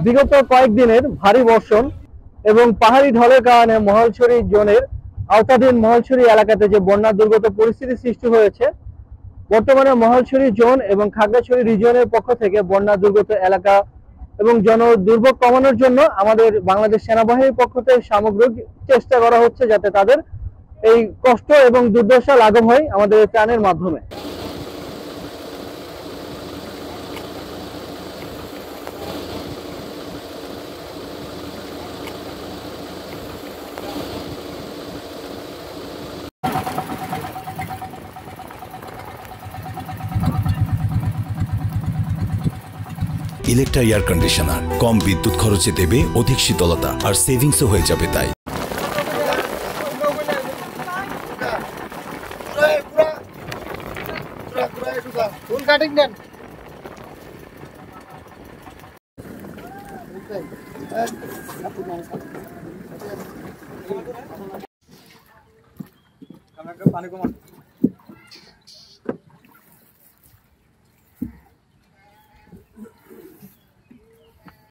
বিগত কয়েকদিনের ভারী বর্ষণ এবং পাহাড়ি ঢলের কারণে মহালছড়ি জোনের আওতাধীন মহালছড়ি এলাকাতে যে বন্যা দুর্গত পরিস্থিতি সৃষ্টি হয়েছে, বর্তমানে মহালছড়ি জোন এবং খাগড়াছড়ি রিজিয়নের পক্ষ থেকে বন্যা দুর্গত এলাকা এবং জন দুর্ভোগ কমানোর জন্য আমাদের বাংলাদেশ সেনাবাহিনীর পক্ষ থেকে সামগ্রিক চেষ্টা করা হচ্ছে যাতে তাদের এই কষ্ট এবং দুর্দশা লাঘব হয় আমাদের ত্রাণের মাধ্যমে। ইলেকট্রা এয়ার কন্ডিশনার কম বিদ্যুৎ খরচে দেবে অধিক শীতলতা আর সেভিংসও হয়ে যাবে তাই। পানি কমান।